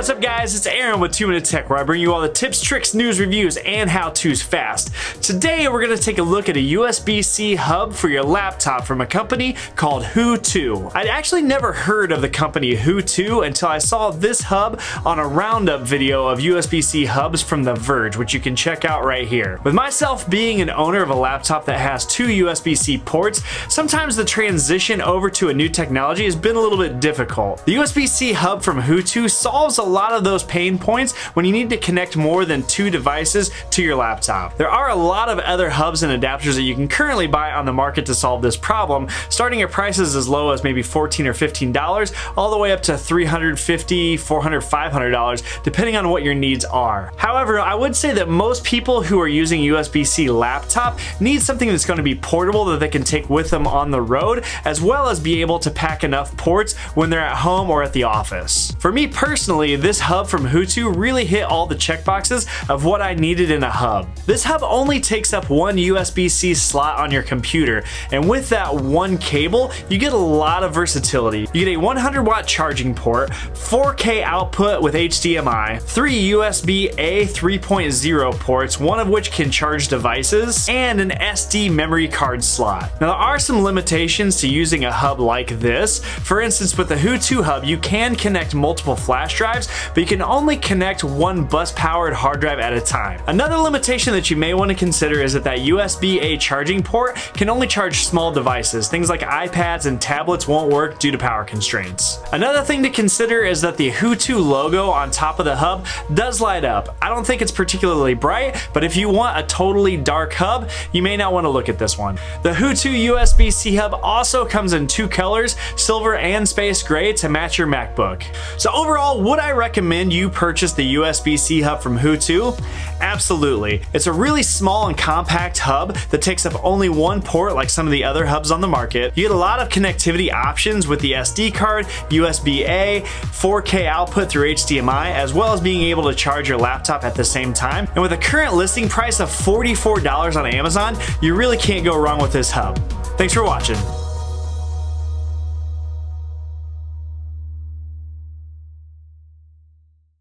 What's up guys, it's Aaron with 2 Minute Tech, where I bring you all the tips, tricks, news, reviews, and how-tos fast. Today we're going to take a look at a USB-C hub for your laptop from a company called HooToo. I'd actually never heard of the company HooToo until I saw this hub on a roundup video of USB-C hubs from The Verge, which you can check out right here. With myself being an owner of a laptop that has 2 USB-C ports, sometimes the transition over to a new technology has been a little bit difficult. The USB-C hub from HooToo solves a lot of those pain points when you need to connect more than 2 devices to your laptop. There are a lot of other hubs and adapters that you can currently buy on the market to solve this problem, starting at prices as low as maybe $14 or $15, all the way up to $350, $400, $500, depending on what your needs are. However, I would say that most people who are using USB-C laptop need something that's going to be portable that they can take with them on the road, as well as be able to pack enough ports when they're at home or at the office. For me personally, this hub from HooToo really hit all the checkboxes of what I needed in a hub. This hub only takes up one USB-C slot on your computer, and with that one cable, you get a lot of versatility. You get a 100-watt charging port, 4K output with HDMI, 3 USB-A 3.0 ports, one of which can charge devices, and an SD memory card slot. Now there are some limitations to using a hub like this. For instance, with the HooToo hub, you can connect multiple flash drives, but you can only connect one bus-powered hard drive at a time. Another limitation that you may want to consider is that USB-A charging port can only charge small devices. Things like iPads and tablets won't work due to power constraints. Another thing to consider is that the HooToo logo on top of the hub does light up. I don't think it's particularly bright, but if you want a totally dark hub, you may not want to look at this one. The HooToo USB-C hub also comes in 2 colors, silver and space gray, to match your MacBook. So overall, would I recommend you purchase the USB-C hub from HooToo? Absolutely. It's a really small and compact hub that takes up only one port like some of the other hubs on the market. You get a lot of connectivity options with the SD card, USB-A, 4K output through HDMI, as well as being able to charge your laptop at the same time. And with a current listing price of $44 on Amazon, you really can't go wrong with this hub. Thanks for watching.